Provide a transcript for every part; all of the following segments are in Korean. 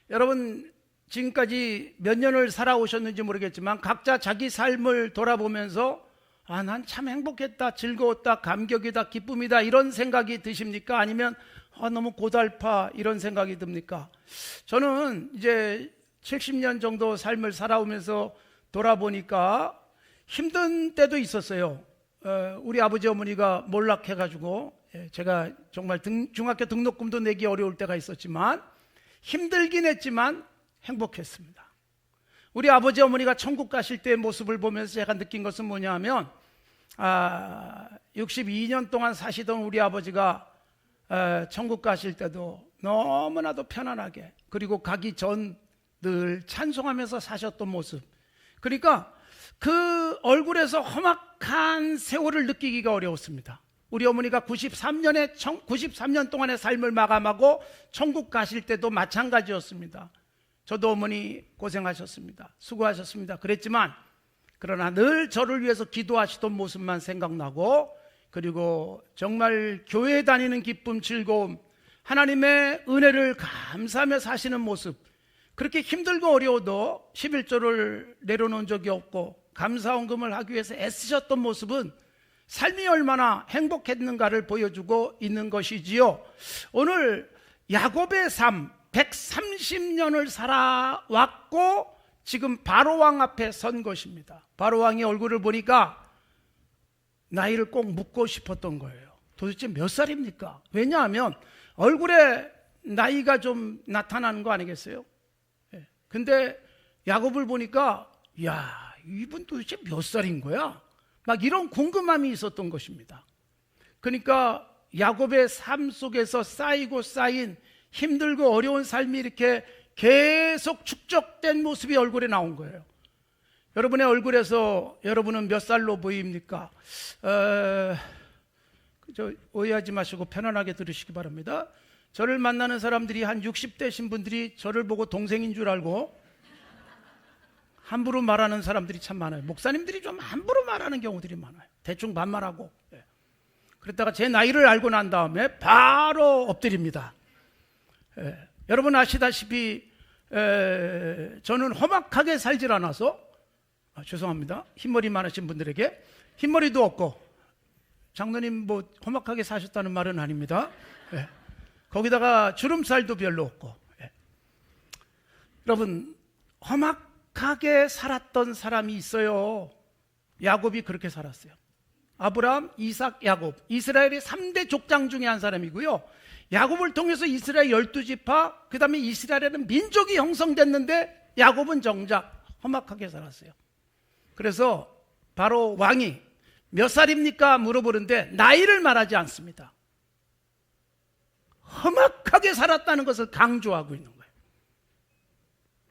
여러분 지금까지 몇 년을 살아오셨는지 모르겠지만 각자 자기 삶을 돌아보면서 난 참 행복했다, 즐거웠다, 감격이다, 기쁨이다 이런 생각이 드십니까? 아니면 너무 고달파 이런 생각이 듭니까? 저는 이제 70년 정도 삶을 살아오면서 돌아보니까 힘든 때도 있었어요. 우리 아버지 어머니가 몰락해가지고 제가 정말 중학교 등록금도 내기 어려울 때가 있었지만 힘들긴 했지만 행복했습니다. 우리 아버지 어머니가 천국 가실 때의 모습을 보면서 제가 느낀 것은 뭐냐 하면 62년 동안 사시던 우리 아버지가 천국 가실 때도 너무나도 편안하게, 그리고 가기 전 늘 찬송하면서 사셨던 모습, 그러니까 그 얼굴에서 험악한 세월을 느끼기가 어려웠습니다. 우리 어머니가 93년 동안의 삶을 마감하고 천국 가실 때도 마찬가지였습니다. 저도 어머니 고생하셨습니다. 수고하셨습니다. 그랬지만 그러나 늘 저를 위해서 기도하시던 모습만 생각나고, 그리고 정말 교회 다니는 기쁨, 즐거움, 하나님의 은혜를 감사하며 사시는 모습, 그렇게 힘들고 어려워도 11조를 내려놓은 적이 없고 감사헌금을 하기 위해서 애쓰셨던 모습은 삶이 얼마나 행복했는가를 보여주고 있는 것이지요. 오늘 야곱의 삶, 130년을 살아왔고 지금 바로왕 앞에 선 것입니다. 바로왕의 얼굴을 보니까 나이를 꼭 묻고 싶었던 거예요. 도대체 몇 살입니까? 왜냐하면 얼굴에 나이가 좀 나타나는 거 아니겠어요? 근데 야곱을 보니까 이분 도대체 몇 살인 거야? 막 이런 궁금함이 있었던 것입니다. 그러니까 야곱의 삶 속에서 쌓이고 쌓인 힘들고 어려운 삶이 이렇게 계속 축적된 모습이 얼굴에 나온 거예요. 여러분의 얼굴에서 여러분은 몇 살로 보입니까? 오해하지 마시고 편안하게 들으시기 바랍니다. 저를 만나는 사람들이 한 60대신 분들이 저를 보고 동생인 줄 알고 함부로 말하는 사람들이 참 많아요. 목사님들이 좀 함부로 말하는 경우들이 많아요. 대충 반말하고. 그랬다가 제 나이를 알고 난 다음에 바로 엎드립니다. 여러분 아시다시피 저는 험악하게 살질 않아서 죄송합니다. 흰머리 많으신 분들에게 흰머리도 없고, 장로님 뭐 험악하게 사셨다는 말은 아닙니다. 거기다가 주름살도 별로 없고. 여러분 험악하게 살았던 사람이 있어요. 야곱이 그렇게 살았어요. 아브라함, 이삭, 야곱, 이스라엘의 3대 족장 중에 한 사람이고요. 야곱을 통해서 이스라엘 12지파, 그 다음에 이스라엘에는 민족이 형성됐는데 야곱은 정작 험악하게 살았어요. 그래서 바로 왕이 몇 살입니까? 물어보는데 나이를 말하지 않습니다. 험악하게 살았다는 것을 강조하고 있는 거예요.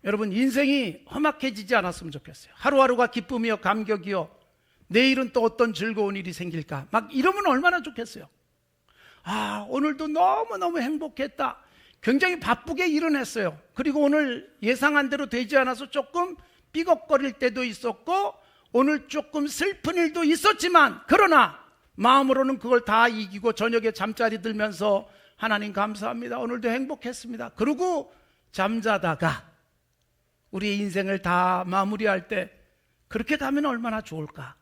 여러분 인생이 험악해지지 않았으면 좋겠어요. 하루하루가 기쁨이요 감격이요, 내일은 또 어떤 즐거운 일이 생길까, 막 이러면 얼마나 좋겠어요. 오늘도 너무너무 행복했다. 굉장히 바쁘게 일은 했어요. 그리고 오늘 예상한 대로 되지 않아서 조금 삐걱거릴 때도 있었고, 오늘 조금 슬픈 일도 있었지만 그러나 마음으로는 그걸 다 이기고 저녁에 잠자리 들면서 하나님 감사합니다, 오늘도 행복했습니다, 그러고 잠자다가 우리의 인생을 다 마무리할 때 그렇게 가면 얼마나 좋을까.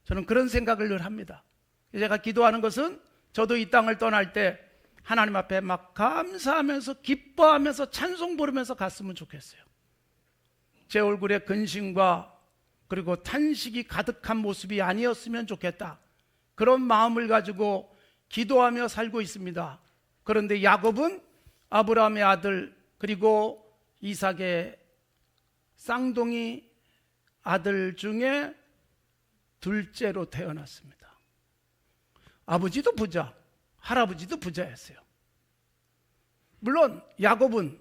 저는 그런 생각을 늘 합니다. 제가 기도하는 것은 저도 이 땅을 떠날 때 하나님 앞에 막 감사하면서 기뻐하면서 찬송 부르면서 갔으면 좋겠어요. 제 얼굴에 근심과 그리고 탄식이 가득한 모습이 아니었으면 좋겠다, 그런 마음을 가지고 기도하며 살고 있습니다. 그런데 야곱은 아브라함의 아들, 그리고 이삭의 쌍둥이 아들 중에 둘째로 태어났습니다. 아버지도 부자, 할아버지도 부자였어요. 물론 야곱은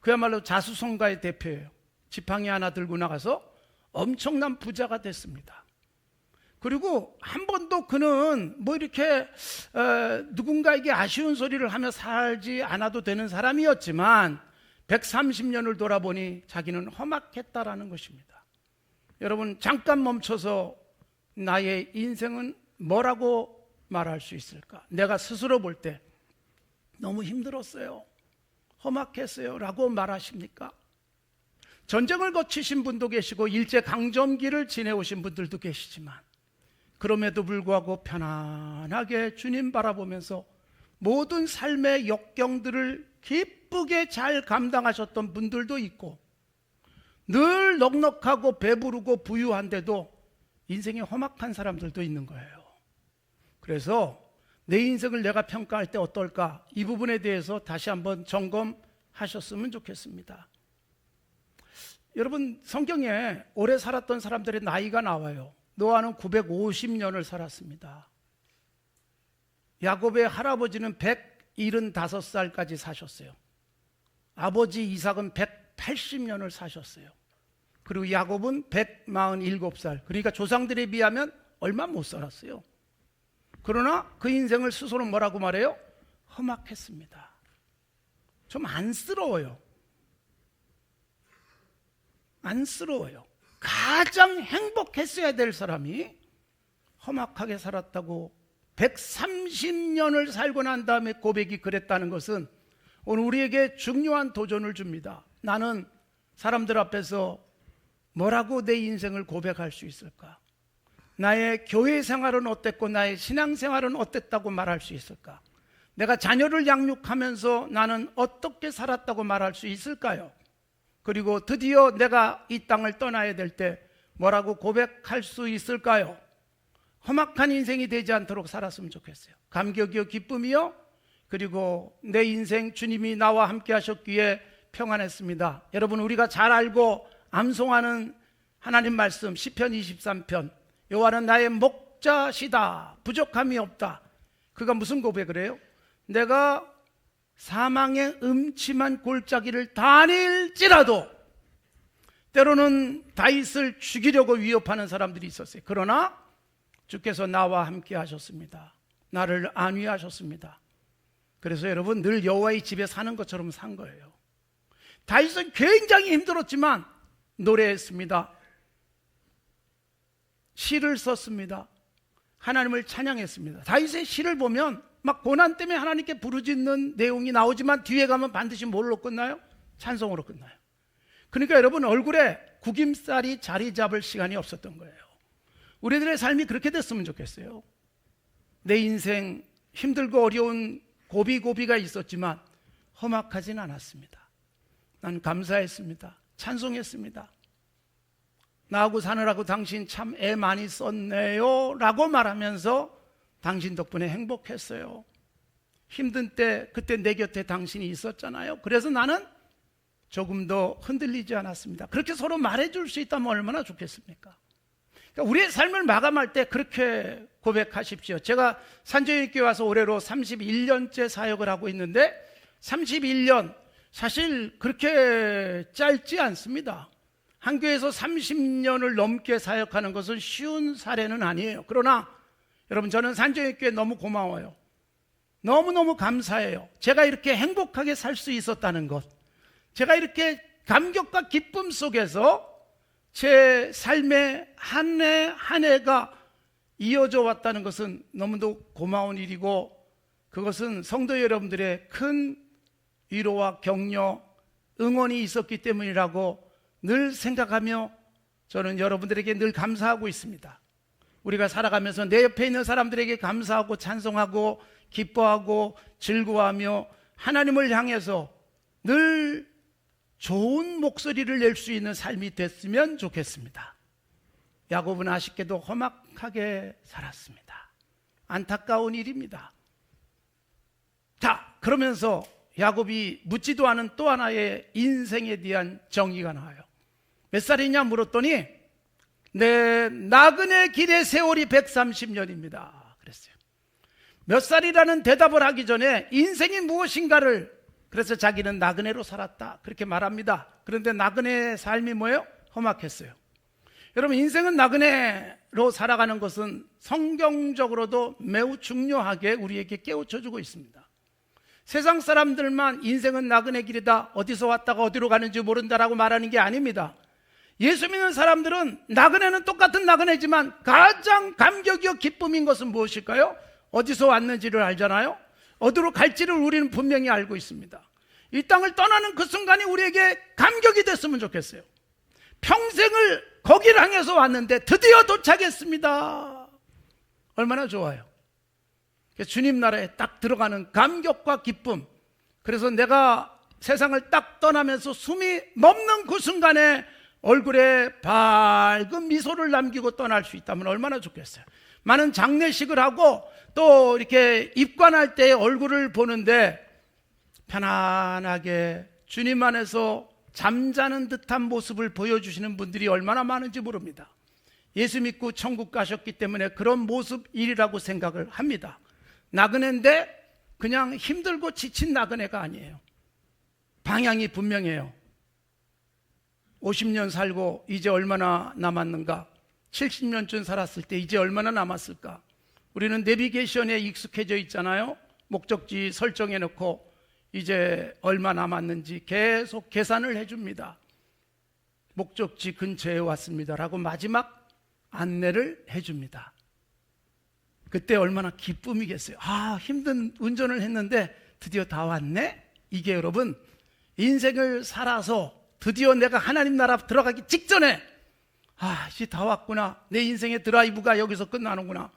그야말로 자수성가의 대표예요. 지팡이 하나 들고 나가서 엄청난 부자가 됐습니다. 그리고 한 번도 그는 뭐 이렇게 누군가에게 아쉬운 소리를 하며 살지 않아도 되는 사람이었지만 130년을 돌아보니 자기는 험악했다라는 것입니다. 여러분 잠깐 멈춰서 나의 인생은 뭐라고 말할 수 있을까? 내가 스스로 볼 때 너무 힘들었어요. 험악했어요 라고 말하십니까? 전쟁을 거치신 분도 계시고 일제강점기를 지내오신 분들도 계시지만 그럼에도 불구하고 편안하게 주님 바라보면서 모든 삶의 역경들을 기쁘게 잘 감당하셨던 분들도 있고 늘 넉넉하고 배부르고 부유한데도 인생이 험악한 사람들도 있는 거예요. 그래서 내 인생을 내가 평가할 때 어떨까? 이 부분에 대해서 다시 한번 점검하셨으면 좋겠습니다. 여러분, 성경에 오래 살았던 사람들의 나이가 나와요. 노아는 950년을 살았습니다. 야곱의 할아버지는 175살까지 사셨어요. 아버지 이삭은 180년을 사셨어요. 그리고 야곱은 147살. 그러니까 조상들에 비하면 얼마 못 살았어요. 그러나 그 인생을 스스로 뭐라고 말해요? 험악했습니다. 좀 안쓰러워요. 안쓰러워요. 가장 행복했어야 될 사람이 험악하게 살았다고 130년을 살고 난 다음에 고백이 그랬다는 것은 오늘 우리에게 중요한 도전을 줍니다. 나는 사람들 앞에서 뭐라고 내 인생을 고백할 수 있을까? 나의 교회 생활은 어땠고 나의 신앙 생활은 어땠다고 말할 수 있을까? 내가 자녀를 양육하면서 나는 어떻게 살았다고 말할 수 있을까요? 그리고 드디어 내가 이 땅을 떠나야 될 때 뭐라고 고백할 수 있을까요? 험악한 인생이 되지 않도록 살았으면 좋겠어요. 감격이요 기쁨이요 그리고 내 인생 주님이 나와 함께 하셨기에 평안했습니다. 여러분, 우리가 잘 알고 암송하는 하나님 말씀 시편 23편, 여호와는 나의 목자시다, 부족함이 없다. 그가 무슨 고백을 해요? 내가 사망의 음침한 골짜기를 다닐지라도, 때로는 다윗을 죽이려고 위협하는 사람들이 있었어요. 그러나 주께서 나와 함께 하셨습니다. 나를 안위하셨습니다. 그래서 여러분, 늘 여호와의 집에 사는 것처럼 산 거예요. 다윗은 굉장히 힘들었지만 노래했습니다. 시를 썼습니다. 하나님을 찬양했습니다. 다윗의 시를 보면 막 고난 때문에 하나님께 부르짖는 내용이 나오지만 뒤에 가면 반드시 뭘로 끝나요? 찬송으로 끝나요. 그러니까 여러분, 얼굴에 구김살이 자리 잡을 시간이 없었던 거예요. 우리들의 삶이 그렇게 됐으면 좋겠어요. 내 인생 힘들고 어려운 고비고비가 있었지만 험악하진 않았습니다. 난 감사했습니다. 찬송했습니다. 나하고 사느라고 당신 참 애 많이 썼네요 라고 말하면서 당신 덕분에 행복했어요. 힘든 때 그때 내 곁에 당신이 있었잖아요. 그래서 나는 조금 더 흔들리지 않았습니다. 그렇게 서로 말해줄 수 있다면 얼마나 좋겠습니까? 그러니까 우리의 삶을 마감할 때 그렇게 고백하십시오. 제가 산정교회 와서 올해로 31년째 사역을 하고 있는데 31년 사실 그렇게 짧지 않습니다. 한 교회에서 30년을 넘게 사역하는 것은 쉬운 사례는 아니에요. 그러나 여러분, 저는 산정교회 너무 고마워요. 너무너무 감사해요. 제가 이렇게 행복하게 살 수 있었다는 것, 제가 이렇게 감격과 기쁨 속에서 제 삶의 한 해 한 해가 이어져 왔다는 것은 너무도 고마운 일이고, 그것은 성도 여러분들의 큰 위로와 격려, 응원이 있었기 때문이라고 늘 생각하며 저는 여러분들에게 늘 감사하고 있습니다. 우리가 살아가면서 내 옆에 있는 사람들에게 감사하고 찬송하고 기뻐하고 즐거워하며 하나님을 향해서 늘 좋은 목소리를 낼 수 있는 삶이 됐으면 좋겠습니다. 야곱은 아쉽게도 험악하게 살았습니다. 안타까운 일입니다. 자, 그러면서 야곱이 묻지도 않은 또 하나의 인생에 대한 정의가 나와요. 몇 살이냐 물었더니 내 나그네 길의 세월이 130년입니다 그랬어요. 몇 살이라는 대답을 하기 전에 인생이 무엇인가를, 그래서 자기는 나그네로 살았다 그렇게 말합니다. 그런데 나그네의 삶이 뭐예요? 험악했어요. 여러분, 인생은 나그네로 살아가는 것은 성경적으로도 매우 중요하게 우리에게 깨우쳐주고 있습니다. 세상 사람들만 인생은 나그네 길이다, 어디서 왔다가 어디로 가는지 모른다라고 말하는 게 아닙니다. 예수 믿는 사람들은 나그네는 똑같은 나그네지만 가장 감격이요 기쁨인 것은 무엇일까요? 어디서 왔는지를 알잖아요. 어디로 갈지를 우리는 분명히 알고 있습니다. 이 땅을 떠나는 그 순간이 우리에게 감격이 됐으면 좋겠어요. 평생을 거기를 향해서 왔는데 드디어 도착했습니다. 얼마나 좋아요. 주님 나라에 딱 들어가는 감격과 기쁨. 그래서 내가 세상을 딱 떠나면서 숨이 멎는 그 순간에 얼굴에 밝은 미소를 남기고 떠날 수 있다면 얼마나 좋겠어요. 많은 장례식을 하고 또 이렇게 입관할 때 얼굴을 보는데 편안하게 주님 안에서 잠자는 듯한 모습을 보여주시는 분들이 얼마나 많은지 모릅니다. 예수 믿고 천국 가셨기 때문에 그런 모습이라고 생각을 합니다. 나그네인데 그냥 힘들고 지친 나그네가 아니에요. 방향이 분명해요. 50년 살고 이제 얼마나 남았는가? 70년쯤 살았을 때 이제 얼마나 남았을까? 우리는 내비게이션에 익숙해져 있잖아요. 목적지 설정해 놓고 이제 얼마 남았는지 계속 계산을 해줍니다. 목적지 근처에 왔습니다라고 마지막 안내를 해줍니다. 그때 얼마나 기쁨이겠어요. 힘든 운전을 했는데 드디어 다 왔네? 이게 여러분 인생을 살아서 드디어 내가 하나님 나라 들어가기 직전에 이제 다 왔구나. 내 인생의 드라이브가 여기서 끝나는구나.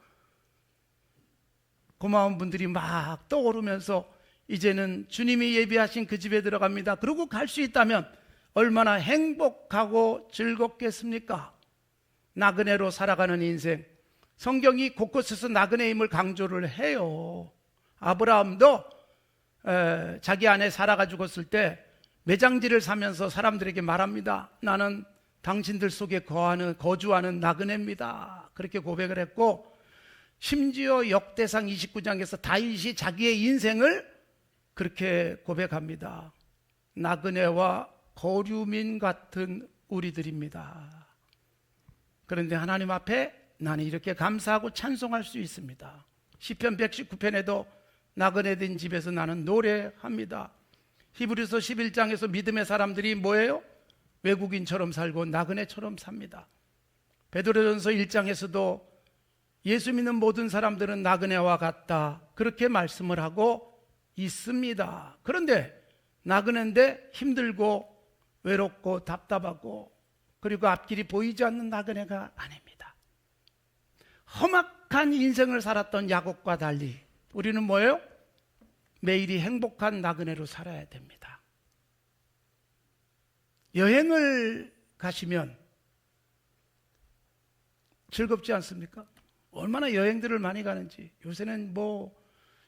고마운 분들이 막 떠오르면서 이제는 주님이 예비하신 그 집에 들어갑니다. 그러고 갈 수 있다면 얼마나 행복하고 즐겁겠습니까? 나그네로 살아가는 인생. 성경이 곳곳에서 나그네임을 강조를 해요. 아브라함도 자기 아내 사라가 죽었을 때 매장지를 사면서 사람들에게 말합니다. 나는 당신들 속에 거주하는 나그네입니다. 그렇게 고백을 했고, 심지어 역대상 29장에서 다윗이 자기의 인생을 그렇게 고백합니다. 나그네와 거류민 같은 우리들입니다. 그런데 하나님 앞에 나는 이렇게 감사하고 찬송할 수 있습니다. 시편 119편에도 나그네 된 집에서 나는 노래합니다. 히브리서 11장에서 믿음의 사람들이 뭐예요? 외국인처럼 살고 나그네처럼 삽니다. 베드로전서 1장에서도 예수 믿는 모든 사람들은 나그네와 같다, 그렇게 말씀을 하고 있습니다. 그런데 나그네인데 힘들고 외롭고 답답하고 그리고 앞길이 보이지 않는 나그네가 아닙니다. 험악한 인생을 살았던 야곱과 달리 우리는 뭐예요? 매일이 행복한 나그네로 살아야 됩니다. 여행을 가시면 즐겁지 않습니까? 얼마나 여행들을 많이 가는지. 요새는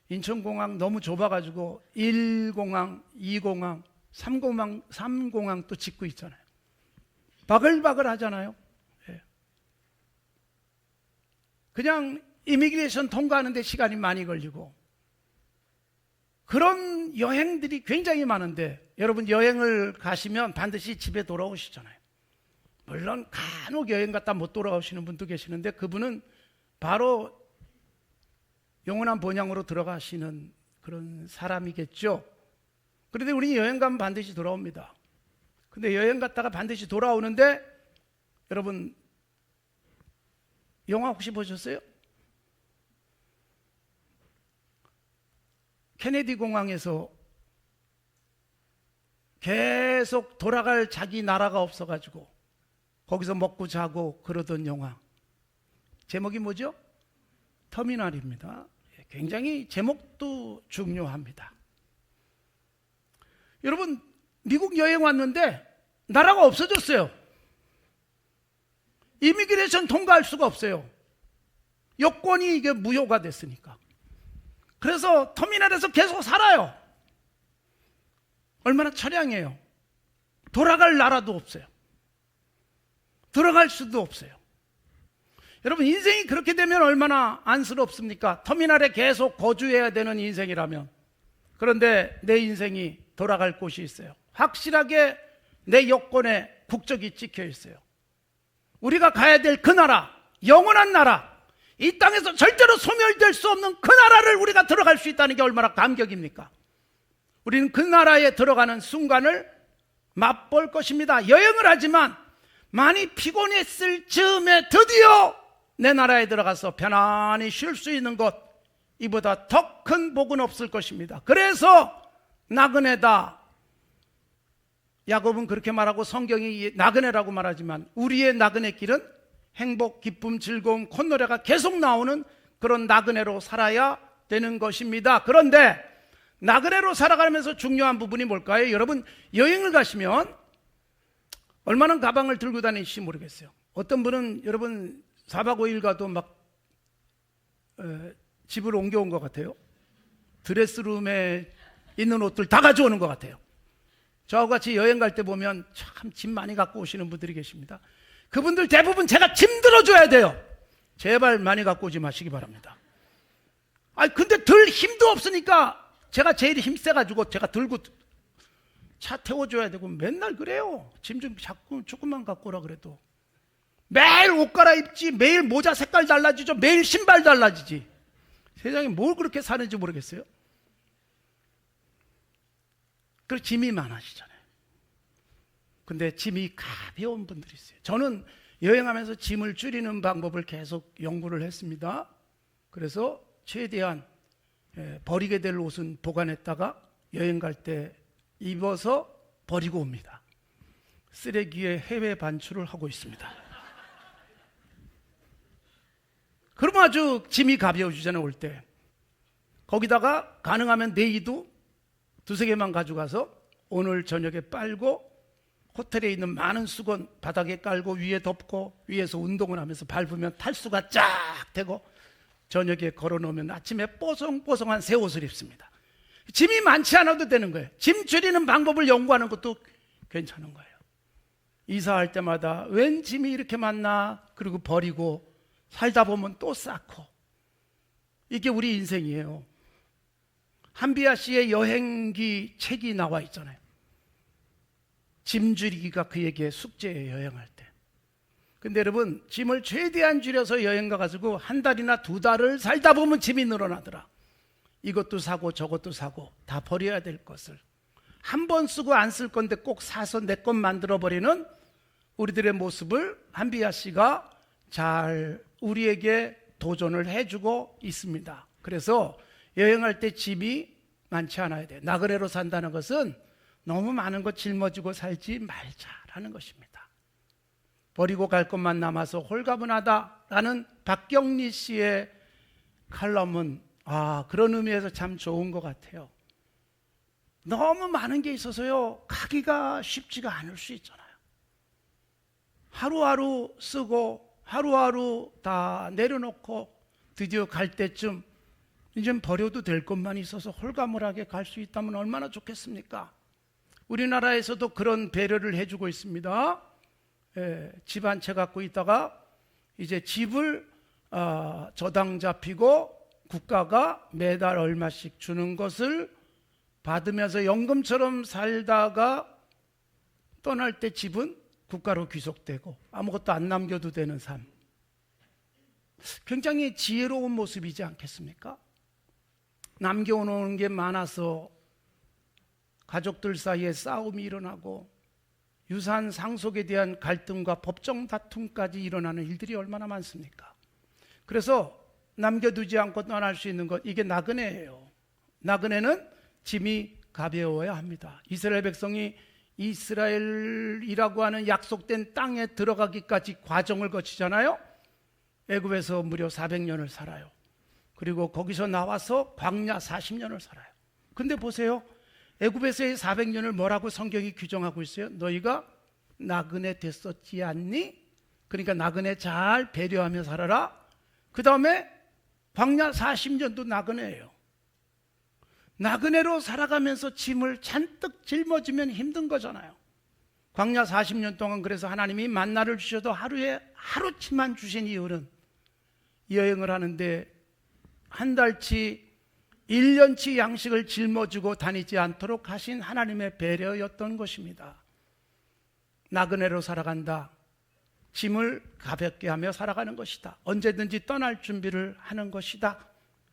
인천공항 너무 좁아가지고 1공항, 2공항, 3공항 또 짓고 있잖아요. 바글바글 하잖아요. 그냥 이미그레이션 통과하는데 시간이 많이 걸리고 그런 여행들이 굉장히 많은데, 여러분 여행을 가시면 반드시 집에 돌아오시잖아요. 물론 간혹 여행 갔다 못 돌아오시는 분도 계시는데 그분은 바로 영원한 본향으로 들어가시는 그런 사람이겠죠. 그런데 우리 여행 가면 반드시 돌아옵니다. 근데 여행 갔다가 반드시 돌아오는데, 여러분 영화 혹시 보셨어요? 케네디 공항에서 계속 돌아갈 자기 나라가 없어가지고 거기서 먹고 자고 그러던 영화. 제목이 뭐죠? 터미널입니다. 굉장히 제목도 중요합니다. 여러분 미국 여행 왔는데 나라가 없어졌어요. 이미그레이션 통과할 수가 없어요. 여권이 이게 무효가 됐으니까. 그래서 터미널에서 계속 살아요. 얼마나 처량해요. 돌아갈 나라도 없어요. 들어갈 수도 없어요. 여러분 인생이 그렇게 되면 얼마나 안쓰럽습니까? 터미널에 계속 거주해야 되는 인생이라면. 그런데 내 인생이 돌아갈 곳이 있어요. 확실하게 내 여권에 국적이 찍혀 있어요. 우리가 가야 될 그 나라, 영원한 나라, 이 땅에서 절대로 소멸될 수 없는 그 나라를 우리가 들어갈 수 있다는 게 얼마나 감격입니까? 우리는 그 나라에 들어가는 순간을 맛볼 것입니다. 여행을 하지만 많이 피곤했을 즈음에 드디어 내 나라에 들어가서 편안히 쉴 수 있는 것, 이보다 더 큰 복은 없을 것입니다. 그래서 나그네다, 야곱은 그렇게 말하고 성경이 나그네라고 말하지만 우리의 나그네 길은 행복, 기쁨, 즐거움, 콧노래가 계속 나오는 그런 나그네로 살아야 되는 것입니다. 그런데 나그네로 살아가면서 중요한 부분이 뭘까요? 여러분, 여행을 가시면 얼마나 가방을 들고 다니실지 모르겠어요. 어떤 분은 여러분 4박 5일 가도 막 집을 옮겨온 것 같아요. 드레스룸에 있는 옷들 다 가져오는 것 같아요. 저하고 같이 여행 갈 때 보면 참 짐 많이 갖고 오시는 분들이 계십니다. 그분들 대부분 제가 짐 들어줘야 돼요. 제발 많이 갖고 오지 마시기 바랍니다. 근데 들 힘도 없으니까 제가 제일 힘세가지고 제가 들고 차 태워줘야 되고 맨날 그래요. 짐 좀 자꾸 조금만 갖고 오라 그래도. 매일 옷 갈아입지, 매일 모자 색깔 달라지죠, 매일 신발 달라지지. 세상에 뭘 그렇게 사는지 모르겠어요. 그리고 짐이 많아지잖아요. 근데 짐이 가벼운 분들이 있어요. 저는 여행하면서 짐을 줄이는 방법을 계속 연구를 했습니다. 그래서 최대한 버리게 될 옷은 보관했다가 여행 갈 때 입어서 버리고 옵니다. 쓰레기에 해외 반출을 하고 있습니다. 그러면 아주 짐이 가벼워지잖아요. 올 때 거기다가 가능하면 네이도 2-3개만 가져가서 오늘 저녁에 빨고 호텔에 있는 많은 수건 바닥에 깔고 위에 덮고 위에서 운동을 하면서 밟으면 탈수가 쫙 되고 저녁에 걸어놓으면 아침에 뽀송뽀송한 새 옷을 입습니다. 짐이 많지 않아도 되는 거예요. 짐 줄이는 방법을 연구하는 것도 괜찮은 거예요. 이사할 때마다 웬 짐이 이렇게 많나, 그리고 버리고 살다 보면 또 쌓고. 이게 우리 인생이에요. 한비아 씨의 여행기 책이 나와 있잖아요. 짐 줄이기가 그에게 숙제예요, 여행할 때. 근데 여러분, 짐을 최대한 줄여서 여행 가가지고 1달이나 2달을 살다 보면 짐이 늘어나더라. 이것도 사고 저것도 사고 다 버려야 될 것을 한 번 쓰고 안 쓸 건데 꼭 사서 내 것 만들어버리는 우리들의 모습을 한비아 씨가 잘 우리에게 도전을 해주고 있습니다. 그래서 여행할 때 짐이 많지 않아야 돼요. 나그네로 산다는 것은 너무 많은 것 짊어지고 살지 말자라는 것입니다. 버리고 갈 것만 남아서 홀가분하다라는 박경리 씨의 칼럼은 그런 의미에서 참 좋은 것 같아요. 너무 많은 게 있어서요, 가기가 쉽지가 않을 수 있잖아요. 하루하루 쓰고 하루하루 다 내려놓고 드디어 갈 때쯤 이젠 버려도 될 것만 있어서 홀가분하게 갈 수 있다면 얼마나 좋겠습니까? 우리나라에서도 그런 배려를 해주고 있습니다. 집 한 채 갖고 있다가 이제 집을 저당 잡히고 국가가 매달 얼마씩 주는 것을 받으면서 연금처럼 살다가 떠날 때 집은 국가로 귀속되고 아무것도 안 남겨도 되는 삶. 굉장히 지혜로운 모습이지 않겠습니까? 남겨놓은 게 많아서 가족들 사이에 싸움이 일어나고 유산 상속에 대한 갈등과 법정 다툼까지 일어나는 일들이 얼마나 많습니까? 그래서 남겨두지 않고 떠날 수 있는 것, 이게 나그네예요. 나그네는 짐이 가벼워야 합니다. 이스라엘 백성이 이스라엘이라고 하는 약속된 땅에 들어가기까지 과정을 거치잖아요. 애굽에서 무려 400년을 살아요. 그리고 거기서 나와서 광야 40년을 살아요. 근데 보세요, 애굽에서의 400년을 뭐라고 성경이 규정하고 있어요? 너희가 나그네 됐었지 않니? 그러니까 나그네 잘 배려하며 살아라. 그 다음에 광야 40년도 나그네예요. 나그네로 살아가면서 짐을 잔뜩 짊어지면 힘든 거잖아요. 광야 40년 동안 그래서 하나님이 만나를 주셔도 하루에 하루치만 주신 이유는 여행을 하는데 한 달치 1년치 양식을 짊어지고 다니지 않도록 하신 하나님의 배려였던 것입니다. 나그네로 살아간다. 짐을 가볍게 하며 살아가는 것이다. 언제든지 떠날 준비를 하는 것이다.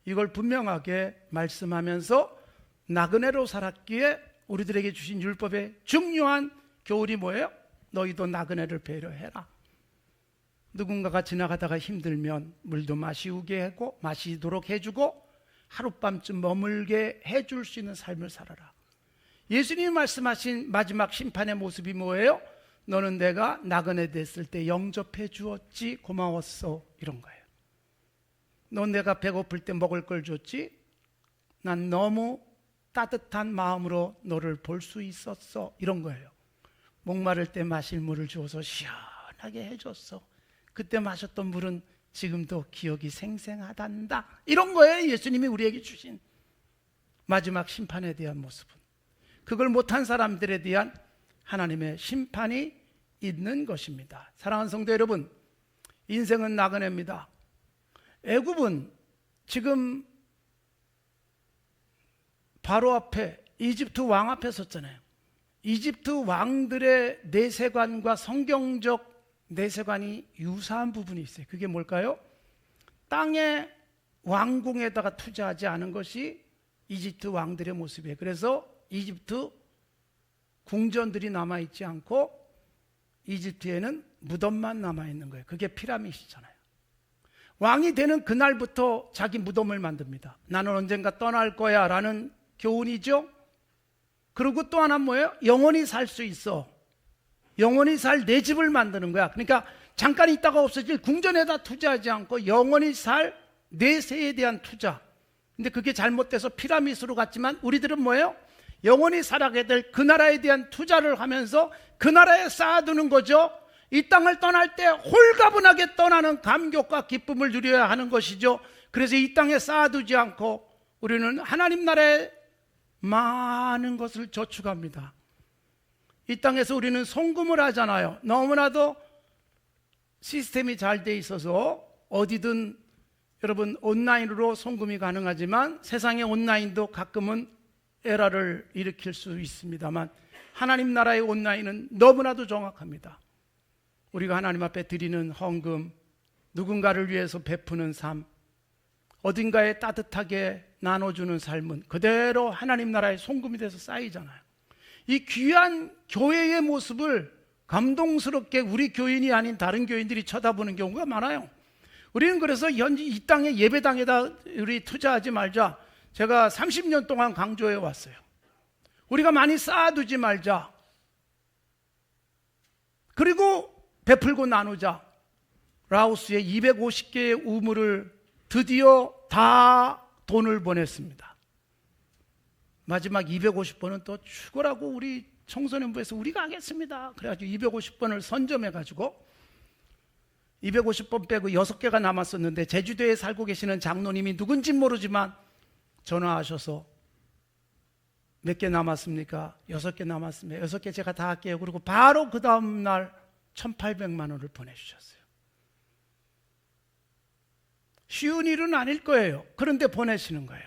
이걸 분명하게 말씀하면서 나그네로 살았기에 우리들에게 주신 율법의 중요한 교훈이 뭐예요? 너희도 나그네를 배려해라. 누군가가 지나가다가 힘들면 물도 마시우게 하고 마시도록 해주고 하룻밤쯤 머물게 해줄 수 있는 삶을 살아라. 예수님이 말씀하신 마지막 심판의 모습이 뭐예요? 너는 내가 나그네 됐을 때 영접해 주었지, 고마웠어, 이런 거예요. 넌 내가 배고플 때 먹을 걸 줬지, 난 너무 따뜻한 마음으로 너를 볼 수 있었어, 이런 거예요. 목마를 때 마실 물을 주어서 시원하게 해줬어. 그때 마셨던 물은 지금도 기억이 생생하단다, 이런 거예요. 예수님이 우리에게 주신 마지막 심판에 대한 모습은. 그걸 못한 사람들에 대한 하나님의 심판이 있는 것입니다. 사랑하는 성도 여러분, 인생은 나그네입니다. 애굽은 지금 바로 앞에 이집트 왕 앞에 섰잖아요. 이집트 왕들의 내세관과 성경적 내세관이 유사한 부분이 있어요. 그게 뭘까요? 땅의 왕궁에다가 투자하지 않은 것이 이집트 왕들의 모습이에요. 그래서 이집트 궁전들이 남아있지 않고 이집트에는 무덤만 남아있는 거예요. 그게 피라미드잖아요. 왕이 되는 그날부터 자기 무덤을 만듭니다. 나는 언젠가 떠날 거야 라는 교훈이죠. 그리고 또 하나 뭐예요? 영원히 살 수 있어. 영원히 살 내 집을 만드는 거야. 그러니까 잠깐 있다가 없어질 궁전에다 투자하지 않고 영원히 살 내세에 대한 투자. 근데 그게 잘못돼서 피라미드로 갔지만 우리들은 뭐예요? 영원히 살아가게 될 그 나라에 대한 투자를 하면서 그 나라에 쌓아두는 거죠. 이 땅을 떠날 때 홀가분하게 떠나는 감격과 기쁨을 누려야 하는 것이죠. 그래서 이 땅에 쌓아두지 않고 우리는 하나님 나라에 많은 것을 저축합니다. 이 땅에서 우리는 송금을 하잖아요. 너무나도 시스템이 잘 돼 있어서 어디든 여러분 온라인으로 송금이 가능하지만 세상의 온라인도 가끔은 에러를 일으킬 수 있습니다만 하나님 나라의 온라인은 너무나도 정확합니다. 우리가 하나님 앞에 드리는 헌금, 누군가를 위해서 베푸는 삶, 어딘가에 따뜻하게 나눠주는 삶은 그대로 하나님 나라의 송금이 돼서 쌓이잖아요. 이 귀한 교회의 모습을 감동스럽게 우리 교인이 아닌 다른 교인들이 쳐다보는 경우가 많아요. 우리는 그래서 현재 이 땅에 예배당에다 우리 투자하지 말자. 제가 30년 동안 강조해 왔어요. 우리가 많이 쌓아두지 말자. 그리고 베풀고 나누자. 라오스에 250개의 우물을 드디어 다 돈을 보냈습니다. 마지막 250번은 또 죽으라고 우리 청소년부에서 우리가 하겠습니다. 그래가지고 250번을 선점해가지고 250번 빼고 6개가 남았었는데 제주도에 살고 계시는 장로님이 누군지 모르지만 전화하셔서 몇 개 남았습니까? 6개 남았습니다. 6개 제가 다 할게요. 그리고 바로 그 다음날 1,800만 원을 보내주셨어요. 쉬운 일은 아닐 거예요. 그런데 보내시는 거예요.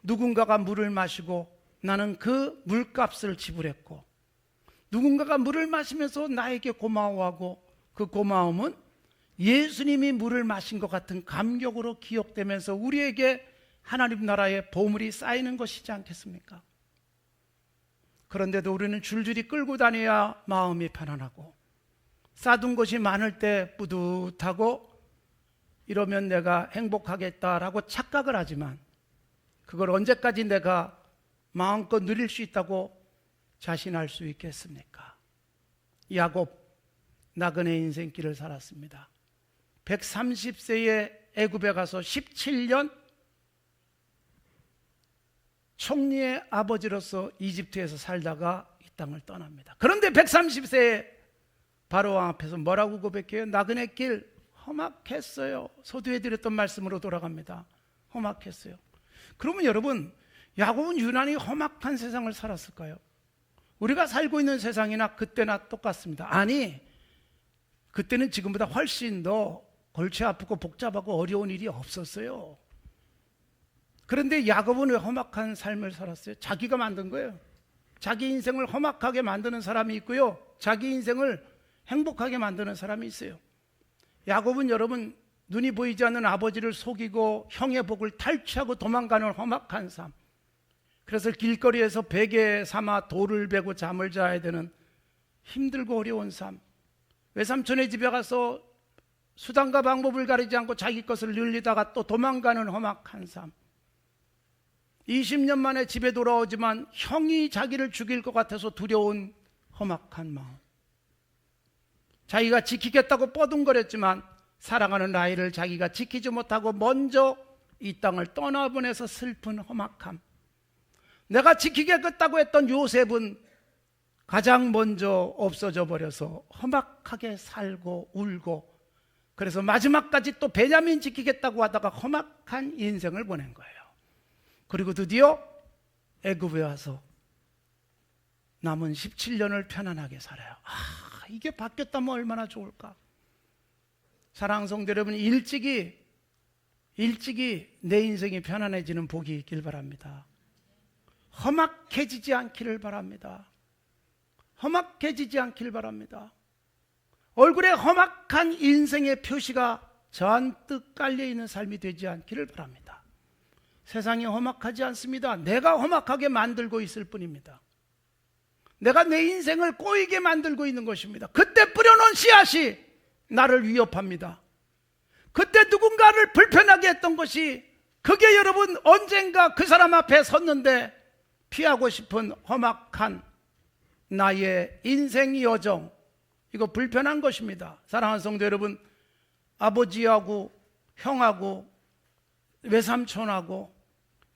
누군가가 물을 마시고 나는 그 물값을 지불했고, 누군가가 물을 마시면서 나에게 고마워하고 그 고마움은 예수님이 물을 마신 것 같은 감격으로 기억되면서 우리에게 하나님 나라의 보물이 쌓이는 것이지 않겠습니까? 그런데도 우리는 줄줄이 끌고 다녀야 마음이 편안하고 쌓아둔 것이 많을 때 뿌듯하고 이러면 내가 행복하겠다라고 착각을 하지만 그걸 언제까지 내가 마음껏 누릴 수 있다고 자신할 수 있겠습니까? 야곱 나그네 인생길을 살았습니다. 130세에 애굽에 가서 17년 총리의 아버지로서 이집트에서 살다가 이 땅을 떠납니다. 그런데 130세에 바로왕 앞에서 뭐라고 고백해요? 나그네 길 험악했어요. 서두에 드렸던 말씀으로 돌아갑니다. 험악했어요. 그러면 여러분, 야곱은 유난히 험악한 세상을 살았을까요? 우리가 살고 있는 세상이나 그때나 똑같습니다. 아니, 그때는 지금보다 훨씬 더 골치 아프고 복잡하고 어려운 일이 없었어요. 그런데 야곱은 왜 험악한 삶을 살았어요? 자기가 만든 거예요. 자기 인생을 험악하게 만드는 사람이 있고요, 자기 인생을 행복하게 만드는 사람이 있어요. 야곱은 여러분, 눈이 보이지 않는 아버지를 속이고 형의 복을 탈취하고 도망가는 험악한 삶, 그래서 길거리에서 베개 삼아 돌을 베고 잠을 자야 되는 힘들고 어려운 삶, 외삼촌의 집에 가서 수단과 방법을 가리지 않고 자기 것을 늘리다가 또 도망가는 험악한 삶, 20년 만에 집에 돌아오지만 형이 자기를 죽일 것 같아서 두려운 험악한 마음. 자기가 지키겠다고 뻐둥거렸지만 사랑하는 아이를 자기가 지키지 못하고 먼저 이 땅을 떠나보내서 슬픈 험악함. 내가 지키겠다고 했던 요셉은 가장 먼저 없어져 버려서 험악하게 살고 울고, 그래서 마지막까지 또 베냐민 지키겠다고 하다가 험악한 인생을 보낸 거예요. 그리고 드디어 애굽에 와서 남은 17년을 편안하게 살아요. 이게 바뀌었다면 얼마나 좋을까. 사랑하는 성도 여러분, 일찍이 내 인생이 편안해지는 복이 있길 바랍니다. 험악해지지 않기를 바랍니다. 험악해지지 않기를 바랍니다. 얼굴에 험악한 인생의 표시가 잔뜩 깔려있는 삶이 되지 않기를 바랍니다. 세상이 험악하지 않습니다. 내가 험악하게 만들고 있을 뿐입니다. 내가 내 인생을 꼬이게 만들고 있는 것입니다. 그때 뿌려놓은 씨앗이 나를 위협합니다. 그때 누군가를 불편하게 했던 것이, 그게 여러분 언젠가 그 사람 앞에 섰는데 피하고 싶은 험악한 나의 인생 여정, 이거 불편한 것입니다. 사랑하는 성도 여러분, 아버지하고 형하고 외삼촌하고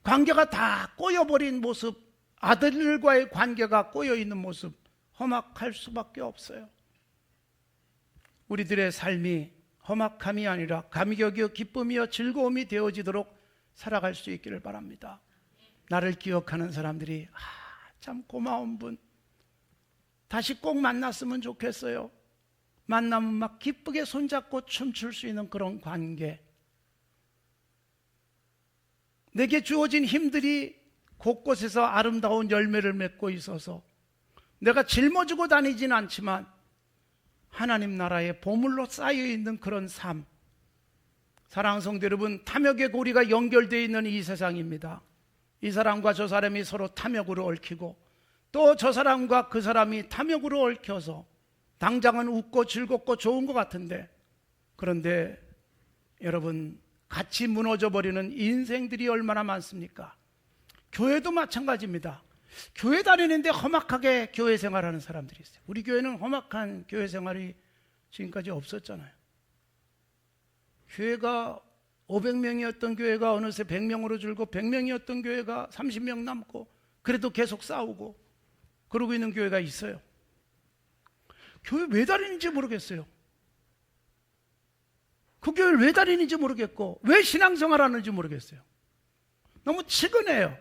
관계가 다 꼬여버린 모습, 아들들과의 관계가 꼬여있는 모습, 험악할 수밖에 없어요. 우리들의 삶이 험악함이 아니라 감격이요 기쁨이요 즐거움이 되어지도록 살아갈 수 있기를 바랍니다. 나를 기억하는 사람들이 참 고마운 분, 다시 꼭 만났으면 좋겠어요. 만나면 막 기쁘게 손잡고 춤출 수 있는 그런 관계. 내게 주어진 힘들이 곳곳에서 아름다운 열매를 맺고 있어서 내가 짊어지고 다니진 않지만 하나님 나라의 보물로 쌓여있는 그런 삶. 사랑하는 성도 여러분, 탐욕의 고리가 연결되어 있는 이 세상입니다. 이 사람과 저 사람이 서로 탐욕으로 얽히고, 또 저 사람과 그 사람이 탐욕으로 얽혀서 당장은 웃고 즐겁고 좋은 것 같은데, 그런데 여러분, 같이 무너져 버리는 인생들이 얼마나 많습니까? 교회도 마찬가지입니다. 교회 다니는데 험악하게 교회 생활하는 사람들이 있어요. 우리 교회는 험악한 교회 생활이 지금까지 없었잖아요. 교회가 500명이었던 교회가 어느새 100명으로 줄고, 100명이었던 교회가 30명 남고, 그래도 계속 싸우고 그러고 있는 교회가 있어요. 교회 왜 다니는지 모르겠어요. 그 교회를 왜 다니는지 모르겠고, 왜 신앙생활 하는지 모르겠어요. 너무 치근해요.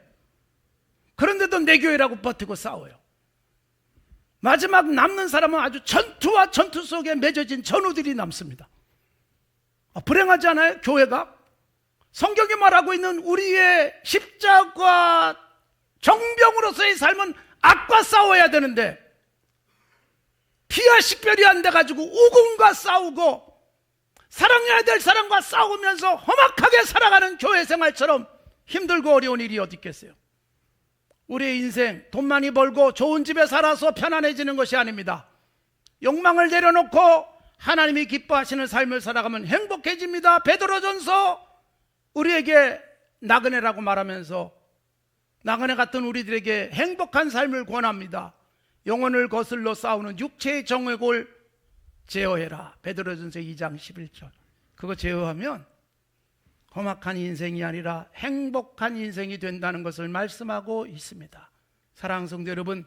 그런데도 내 교회라고 버티고 싸워요. 마지막 남는 사람은 아주 전투와 전투 속에 맺어진 전우들이 남습니다. 불행하지 않아요? 교회가 성경이 말하고 있는 우리의 십자가 정병으로서의 삶은 악과 싸워야 되는데, 피와 식별이 안 돼가지고 우군과 싸우고 사랑해야 될 사람과 싸우면서 험악하게 살아가는 교회 생활처럼 힘들고 어려운 일이 어디 있겠어요? 우리의 인생, 돈 많이 벌고 좋은 집에 살아서 편안해지는 것이 아닙니다. 욕망을 내려놓고 하나님이 기뻐하시는 삶을 살아가면 행복해집니다. 베드로전서 우리에게 나그네라고 말하면서 나그네 같은 우리들에게 행복한 삶을 권합니다. 영혼을 거슬러 싸우는 육체의 정욕을 제어해라. 베드로전서 2장 11절. 그거 제어하면 험악한 인생이 아니라 행복한 인생이 된다는 것을 말씀하고 있습니다. 사랑하는 성도 여러분,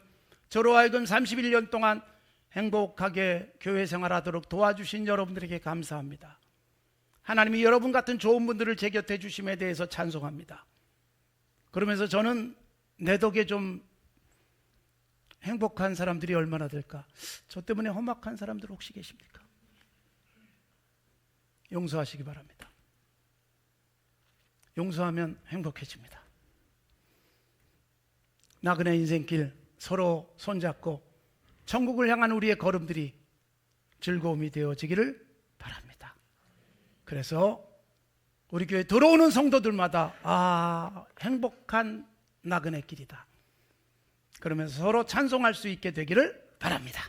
저로 하여금 31년 동안 행복하게 교회 생활하도록 도와주신 여러분들에게 감사합니다. 하나님이 여러분 같은 좋은 분들을 제 곁에 주심에 대해서 찬송합니다. 그러면서 저는 내 덕에 좀 행복한 사람들이 얼마나 될까? 저 때문에 험악한 사람들 혹시 계십니까? 용서하시기 바랍니다. 용서하면 행복해집니다. 나그네 인생길 서로 손잡고 천국을 향한 우리의 걸음들이 즐거움이 되어지기를 바랍니다. 그래서 우리 교회 들어오는 성도들마다 행복한 나그네 길이다, 그러면서 서로 찬송할 수 있게 되기를 바랍니다.